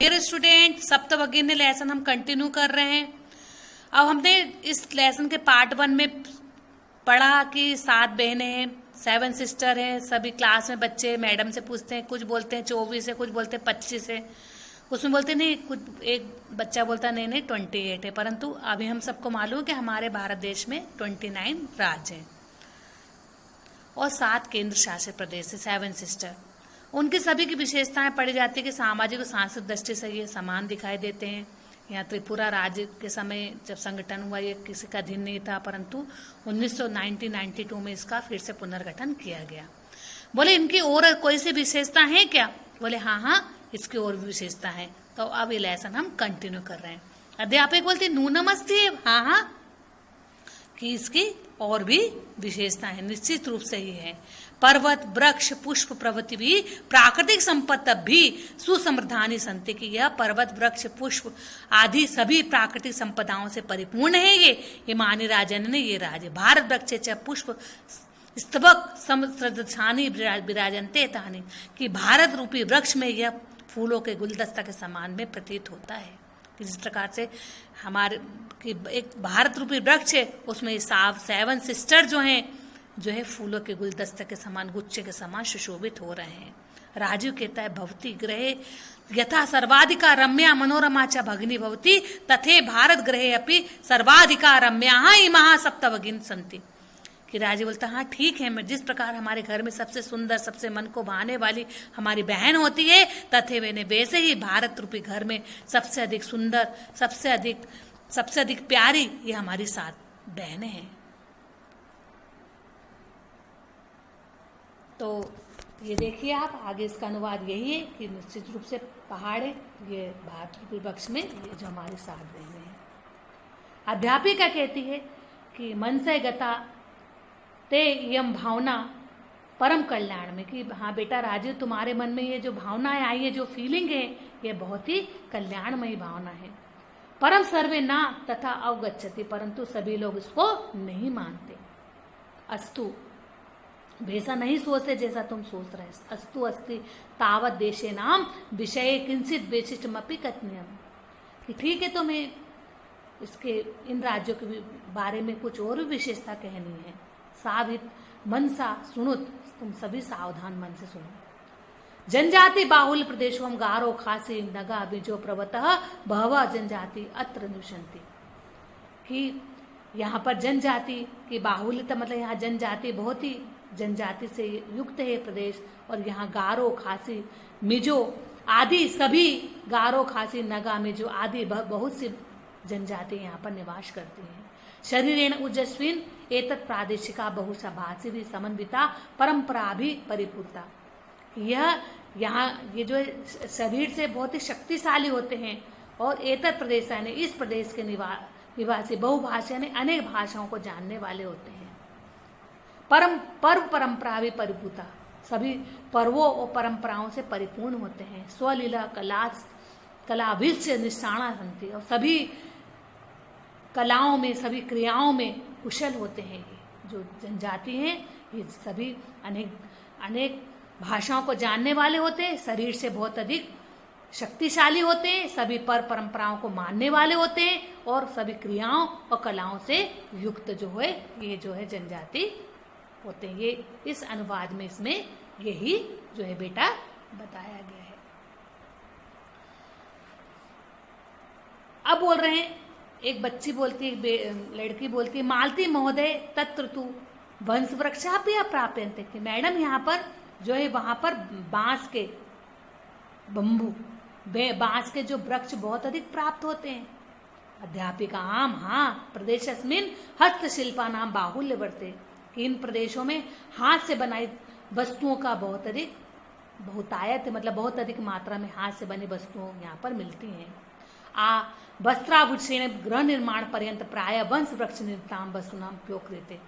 Dear student, सप्तभगिनी lesson हम continue कर रहे हैं। अब हमने इस लेसन के पार्ट 1 में पढ़ा कि 7 बहनें हैं, 7 सिस्टर हैं। सभी क्लास में बच्चे मैडम से पूछते हैं, कुछ बोलते हैं 24 है, कुछ बोलते हैं 25 है, उसमें बोलते नहीं, कुछ एक बच्चा बोलता नहीं 28 है। परंतु अभी हम सबको मालूम है कि हमारे भारत देश में 29 राज्य हैं और 7 केंद्र शासित प्रदेश है, 7 सिस्टर। उनकी सभी की विशेषताएं पढ़ी जाती है कि सामाजिक और सांस्कृतिक दृष्टि से ये समान दिखाई देते हैं। यहाँ त्रिपुरा राज्य के समय जब संगठन हुआ ये किसी का अधीन नहीं था, परंतु 1992 में इसका फिर से पुनर्गठन किया गया। बोले इनकी और कोई सी विशेषता है क्या? बोले हाँ, इसकी और भी विशेषता है। तो अब ये लेसन हम कंटिन्यू कर रहे हैं। अध्यापक बोलते नूनम अस्ति, हाँ कि इसकी और भी विशेषता है, निश्चित रूप से ही है। पर्वत, वृक्ष, पुष्प प्रवृत्ति भी प्राकृतिक संपत्ति भी सुसमृद्धानि संति की यह पर्वत, वृक्ष, पुष्प आदि सभी प्राकृतिक संपदाओं से परिपूर्ण है। ये मानी राजन ने ये राज्य भारत वृक्ष च पुष्प स्तबक समृद्धानि विराजनते तानि कि भारत रूपी वृक्ष में यह फूलों के गुलदस्ता के समान में प्रतीत होता है। जिस प्रकार से हमारे कि एक भारत रूपी वृक्ष है, उसमें 7 सिस्टर जो है फूलों के गुलदस्ते के समान, गुच्छे के समान सुशोभित हो रहे हैं। राजीव कहता है भवती ग्रहे यथा सर्वाधिका रम्या मनोरमा च भगिनी भवती तथे भारत ग्रहे अपि सर्वाधिका रम्या इमहा सप्तभगिनी संति। कि राजीव बोलता हाँ ठीक है, मैं जिस प्रकार हमारे घर में सबसे सुंदर, सबसे मन को भाने वाली हमारी बहन होती है, तथे वैसे ही भारत रूपी घर में सबसे अधिक सुंदर, सबसे अधिक प्यारी ये हमारी 7 बहनें हैं। तो ये देखिए आप, आगे इसका अनुवाद यही है कि निश्चित रूप से पहाड़ है, ये भारत रूपी वृक्ष में ये जो हमारी 7 बहनें हैं। अध्यापिका कहती है कि मन से गता ते यम भावना परम कल्याण में, कि हाँ बेटा राजीव, तुम्हारे मन में ये जो भावनाएं आई है, जो फीलिंग है, ये बहुत ही कल्याणमयी भावना है। परम सर्वे ना तथा अवगच्छति, परंतु सभी लोग इसको नहीं मानते। अस्तु, वैसा नहीं सोचते जैसा तुम सोच रहे। अस्तु अस्ति तावत देशे नाम विषय किंचित वैशिष्टमपि कथनीयम, कि ठीक है तुम्हें इसके इन राज्यों के बारे में कुछ और भी विशेषता कहनी है। सावित मनसा सुनुत, तुम सभी सावधान मन से सुनो। जनजाति बाहुल्य प्रदेशों गारो खासी नगा बीजो प्रवतः बहवा जनजाति अत्र निवसन्ति, कि यहाँ पर जनजाति की बाहुल्यता मतलब यहाँ जनजाति बहुत ही जनजाति से युक्त है प्रदेश, और यहाँ गारो खासी मिजो आदि सभी गारो खासी नगा मिजो आदि बहुत सी जनजाति यहाँ पर निवास करती हैं। शरीरेण उजस्विन एतत् प्रादेशिका बहुशा भाषी भी समन्विता परंपरा भी परिपूर्ता, यह यहाँ ये जो शरीर से बहुत ही शक्तिशाली होते हैं, और एतत् प्रदेश यानी इस प्रदेश के निवासी बहुभाषा यानी अनेक भाषाओं को जानने वाले होते हैं। पर्व परंपरा भी परिपूर्ता, सभी पर्वों और परंपराओं से परिपूर्ण होते हैं। स्वलीला कलाभिष्य निष्णाणा संति, और सभी कलाओं में, सभी क्रियाओं में कुशल होते हैं। ये जो जनजाति हैं ये सभी अनेक भाषाओं को जानने वाले होते हैं, शरीर से बहुत अधिक शक्तिशाली होते हैं, सभी परंपराओं को मानने वाले होते हैं, और सभी क्रियाओं और कलाओं से युक्त जो है ये जो है जनजाति होते हैं। ये इस अनुवाद में इसमें यही जो है बेटा बताया गया है। अब बोल रहे हैं, एक बच्ची बोलती है, लड़की बोलती है, मालती महोदय तत्र तु वंश वृक्षापि अप्राप्यन्ते, कि मैडम यहाँ पर जो है वहां पर बांस के बांस के जो वृक्ष बहुत अधिक प्राप्त होते हैं। अध्यापिका आम, हाँ प्रदेशस्मिन हस्तशिल्पा नाम बाहुल्य वर्ते, कि इन प्रदेशों में हाथ से बनाई वस्तुओं का बहुत अधिक बहुतायत मतलब बहुत अधिक मात्रा में हाथ से बनी वस्तुओं यहाँ पर मिलती हैं। वस्त्राभूषण गृह निर्माण पर्यंत प्राय वंश वृक्ष निर्ताम वस्तुनाम उपयोग करते,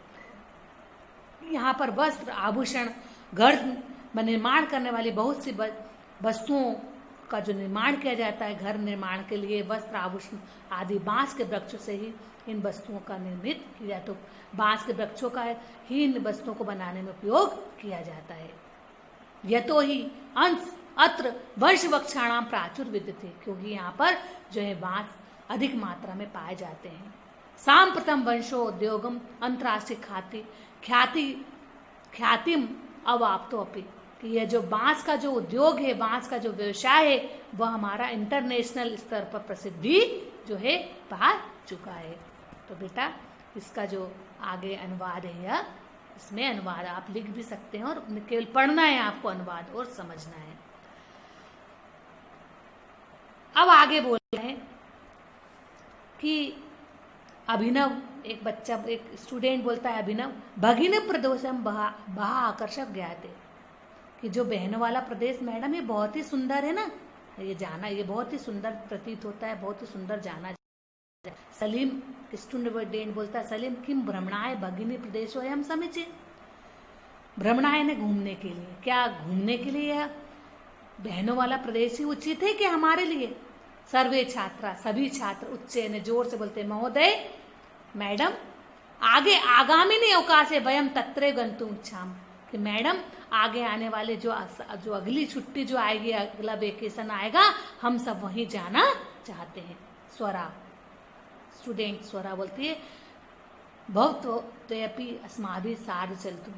यहाँ पर वस्त्र आभूषण घर निर्माण करने वाली बहुत सी वस्तुओं का जो निर्माण किया जाता है, घर निर्माण के लिए वस्त्र आभूषण आदि बांस के वृक्षों से ही इन वस्तुओं का निर्मित किया, तो बांस के वृक्षों का ही इन वस्तुओं को बनाने में उपयोग किया जाता है। यतो ही अंश अत्र वर्ष वृक्षाणाम प्राचुर विद्यते, क्योंकि यहाँ पर जो है बांस अधिक मात्रा में पाए जाते हैं। सांप्रतम वंशो उद्योगम अंतरराष्ट्रीय ख्यातिम अवाप्तो अपि, कि यह जो बांस का जो उद्योग है, बांस का जो व्यवसाय है, वह हमारा इंटरनेशनल स्तर पर प्रसिद्धि जो है पा चुका है। तो बेटा इसका जो आगे अनुवाद है, यह इसमें अनुवाद आप लिख भी सकते हैं और केवल पढ़ना है आपको अनुवाद और समझना है। अब आगे बोल रहे हैं कि अभिनव, एक स्टूडेंट बोलता है, अभिनव भगिनी प्रदोषम बहा आकर्षक ज्ञाते, कि जो बहनों वाला प्रदेश मैडम ये बहुत ही सुंदर है ना, ये बहुत ही सुंदर प्रतीत होता है, बहुत ही सुंदर जाना। सलीम स्टूडेंट बोलता है, सलीम किम भ्रमणाय भगिनी प्रदेशो हम समीचीन, भ्रमणाय ने घूमने के लिए, क्या घूमने के लिए यह बहनों वाला प्रदेश ही उचित है कि हमारे लिए? सर्वे छात्रा, सभी छात्र उच्च ने जोर से बोलते, महोदय मैडम आगे आगामी अवकाश है वयम तत्रे गंतुम इच्छाम, कि मैडम आगे आने वाले जो अगली छुट्टी जो आएगी, अगला वेकेशन आएगा, हम सब वहीं जाना चाहते हैं। स्वरा स्टूडेंट स्वरा बोलती है, भवत्वपि अस्माभिः सार्ध चलतु,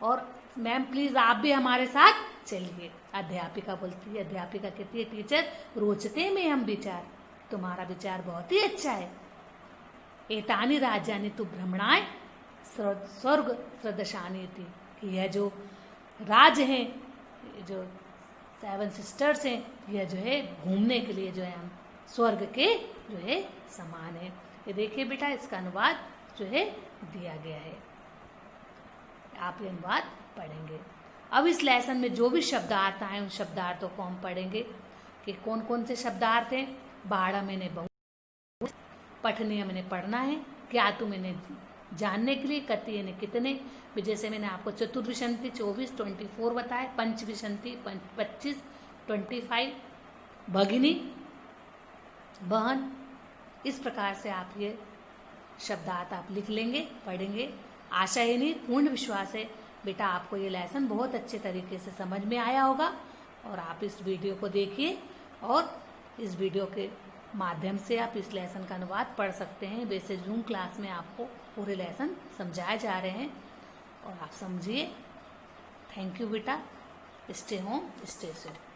और मैम प्लीज आप भी हमारे साथ चलिए। अध्यापिका बोलती है, अध्यापिका कहती है, टीचर रोचते में हम विचार, तुम्हारा विचार बहुत ही अच्छा है। एतानि राज्यानि तु भ्रमणाय स्वर्ग सदृशानि थी, कि यह जो राज्य हैं, जो 7 सिस्टर्स हैं, यह जो है घूमने के लिए जो है हम स्वर्ग के जो है समान है। ये देखिए बेटा इसका अनुवाद जो है दिया गया है, आप ये अनुवाद पढ़ेंगे। अब इस लेसन में जो भी शब्दार्थ आए उन शब्दार्थों को हम पढ़ेंगे कि कौन कौन से शब्दार्थ हैं। बाड़ा मैंने बहुत, पठनीय मैंने पढ़ना है, ज्ञातु मैंने जानने के लिए, कतीय ने कितने, जैसे मैंने आपको चतुर्विशंति 24, 24 बताए, पंचविशंति 25, 25, भगिनी बहन, इस प्रकार से आप ये शब्दार्थ आप लिख लेंगे, पढ़ेंगे। आशा ही नहीं, पूर्ण विश्वास है बेटा आपको ये लेसन बहुत अच्छे तरीके से समझ में आया होगा, और आप इस वीडियो को देखिए और इस वीडियो के माध्यम से आप इस लेसन का अनुवाद पढ़ सकते हैं। वैसे जूम क्लास में आपको पूरे लेसन समझाए जा रहे हैं और आप समझिए। थैंक यू बेटा, स्टे होम स्टे सेफ।